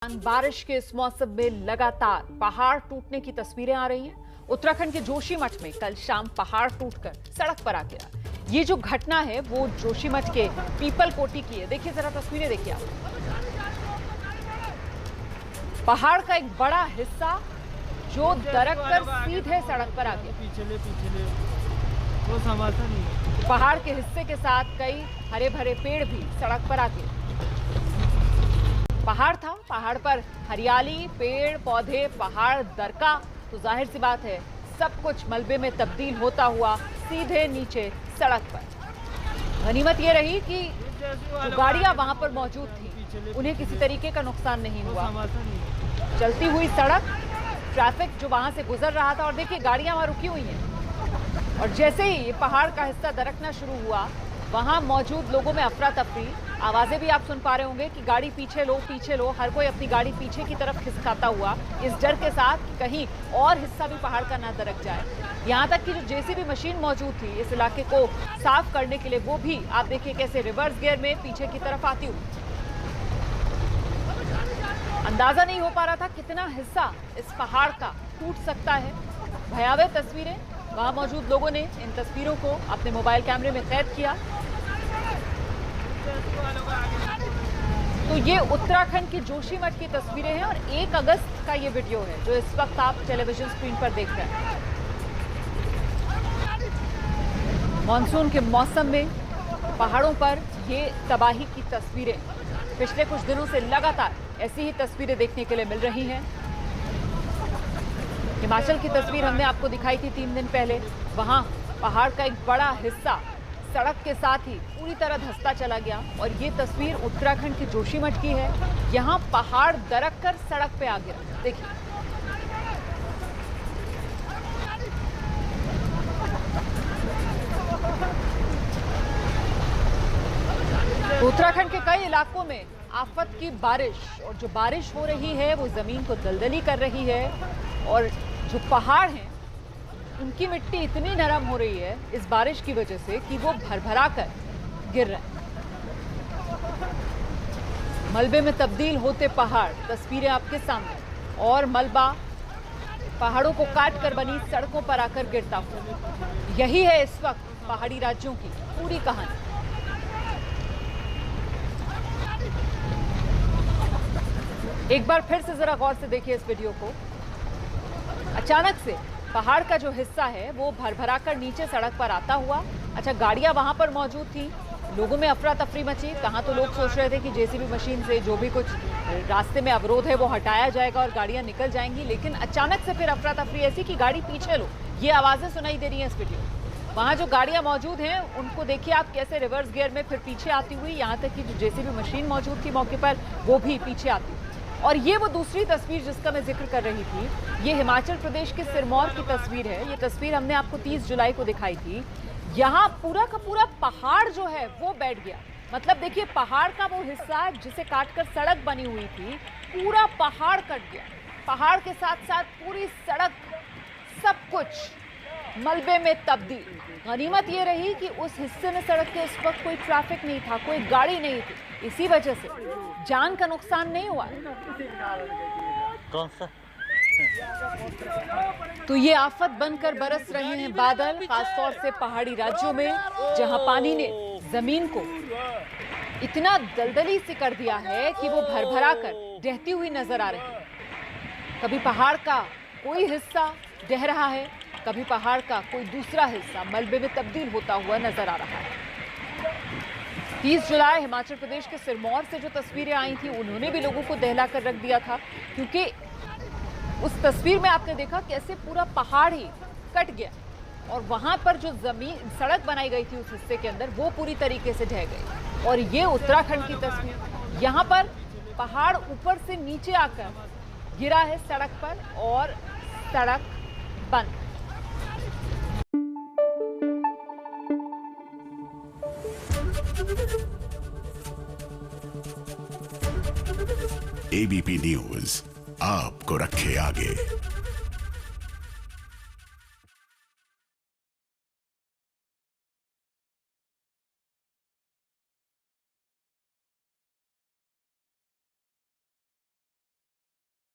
बारिश के इस मौसम में लगातार पहाड़ टूटने की तस्वीरें आ रही हैं। उत्तराखंड के जोशीमठ में कल शाम पहाड़ टूटकर सड़क पर आ गया। ये जो घटना है वो जोशीमठ के पीपल कोटी की है। देखिए जरा तस्वीरें देखिए आप। पहाड़ का एक बड़ा हिस्सा जो दरक कर सीधे सड़क पर आ गया। पिछले वो संभालता नहीं। पहाड़ के हिस्से के साथ कई हरे भरे पेड़ भी सड़क पर आ गए। पहाड़ था, पहाड़ पर हरियाली, पेड़ पौधे, पहाड़ दरका, तो जाहिर सी बात है सब कुछ मलबे में तब्दील होता हुआ सीधे नीचे सड़क पर। गनीमत ये रही कि जो गाड़ियां वहां पर मौजूद थी उन्हें किसी तरीके का नुकसान नहीं हुआ। चलती हुई सड़क, ट्रैफिक जो वहां से गुजर रहा था, और देखिए गाड़ियां वहां रुकी हुई हैं। और जैसे ही ये पहाड़ का हिस्सा दरकना शुरू हुआ, वहां मौजूद लोगों में अफरा तफरी, आवाजें भी आप सुन पा रहे होंगे कि गाड़ी पीछे लो, हर कोई अपनी गाड़ी पीछे की तरफ खिसकाता हुआ, इस डर के साथ कि कहीं और हिस्सा भी पहाड़ का ना दरक जाए। यहाँ तक कि जो जेसीबी मशीन मौजूद थी इस इलाके को साफ करने के लिए, वो भी आप देखिए कैसे रिवर्स गियर में पीछे की तरफ आती हुई। अंदाजा नहीं हो पा रहा था कितना हिस्सा इस पहाड़ का टूट सकता है। भयावह तस्वीरें, वहां मौजूद लोगों ने इन तस्वीरों को अपने मोबाइल कैमरे में कैद किया। तो ये उत्तराखंड की जोशीमठ की तस्वीरें हैं और 1 अगस्त का ये वीडियो है जो इस वक्त आप टेलीविजन स्क्रीन पर देख रहे हैं। मॉनसून के मौसम में पहाड़ों पर ये तबाही की तस्वीरें पिछले कुछ दिनों से लगातार ऐसी ही तस्वीरें देखने के लिए मिल रही हैं। हिमाचल की तस्वीर हमने आपको दिखाई थी 3 दिन पहले। वहां पहाड़ का एक बड़ा हिस्सा सड़क के साथ ही पूरी तरह धंसता चला गया, और ये तस्वीर उत्तराखंड के जोशीमठ की है। यहां पहाड़ दरक कर सड़क पे आ गिरा। देखिए उत्तराखंड के कई इलाकों में आफत की बारिश, और जो बारिश हो रही है वो जमीन को दलदली कर रही है, और जो पहाड़ हैं उनकी मिट्टी इतनी नरम हो रही है इस बारिश की वजह से कि वो भरभरा कर गिर रहे हैं। मलबे में तब्दील होते पहाड़, तस्वीरें आपके सामने, और मलबा पहाड़ों को काट कर बनी सड़कों पर आकर गिरता हुआ। यही है इस वक्त पहाड़ी राज्यों की पूरी कहानी। एक बार फिर से जरा गौर से देखिए इस वीडियो को। अचानक से पहाड़ का जो हिस्सा है वो भरभरा कर नीचे सड़क पर आता हुआ। अच्छा, गाड़ियां वहां पर मौजूद थी, लोगों में अफरा तफरी मची। कहां तो लोग सोच रहे थे कि जेसीबी मशीन से जो भी कुछ रास्ते में अवरोध है वो हटाया जाएगा और गाड़ियां निकल जाएंगी, लेकिन अचानक से फिर अफरा तफरी ऐसी कि गाड़ी पीछे लो, ये आवाजें सुनाई दे रही हैं इस वीडियो। वहां जो गाड़ियां मौजूद हैं उनको देखिए आप कैसे रिवर्स गियर में फिर पीछे आती हुई, यहाँ तक कि जो जेसीबी मशीन मौजूद थी मौके पर वो भी पीछे आती हुई। और ये वो दूसरी तस्वीर जिसका मैं जिक्र कर रही थी, ये हिमाचल प्रदेश के सिरमौर की तस्वीर है। ये तस्वीर हमने आपको 30 जुलाई को दिखाई थी। यहाँ पूरा का पूरा पहाड़ जो है वो बैठ गया। मतलब देखिए पहाड़ का वो हिस्सा जिसे काटकर सड़क बनी हुई थी, पूरा पहाड़ कट गया। पहाड़ के साथ साथ पूरी सड़क, सब कुछ मलबे में तब्दील। गनीमत ये रही कि उस हिस्से में सड़क के उस वक्त कोई ट्रैफिक नहीं था, कोई गाड़ी नहीं थी, इसी वजह से जान का नुकसान नहीं हुआ। कौन सा? तो ये आफत बनकर बरस रहे हैं बादल, खासतौर से पहाड़ी राज्यों में जहां पानी ने जमीन को इतना दलदली से कर दिया है कि वो भरभरा कर बहती हुई नजर आ रही है। कभी पहाड़ का कोई हिस्सा बह रहा है, कभी पहाड़ का कोई दूसरा हिस्सा मलबे में तब्दील होता हुआ नजर आ रहा है। 30 जुलाई हिमाचल प्रदेश के सिरमौर से जो तस्वीरें आई थी उन्होंने भी लोगों को दहला कर रख दिया था, क्योंकि उस तस्वीर में आपने देखा कैसे पूरा पहाड़ ही कट गया, और वहां पर जो जमीन सड़क बनाई गई थी उस हिस्से के अंदर वो पूरी तरीके से ढह गई। और ये उत्तराखंड की तस्वीर, यहाँ पर पहाड़ ऊपर से नीचे आकर गिरा है सड़क पर और सड़क बंद। एबीपी न्यूज आपको रखे आगे।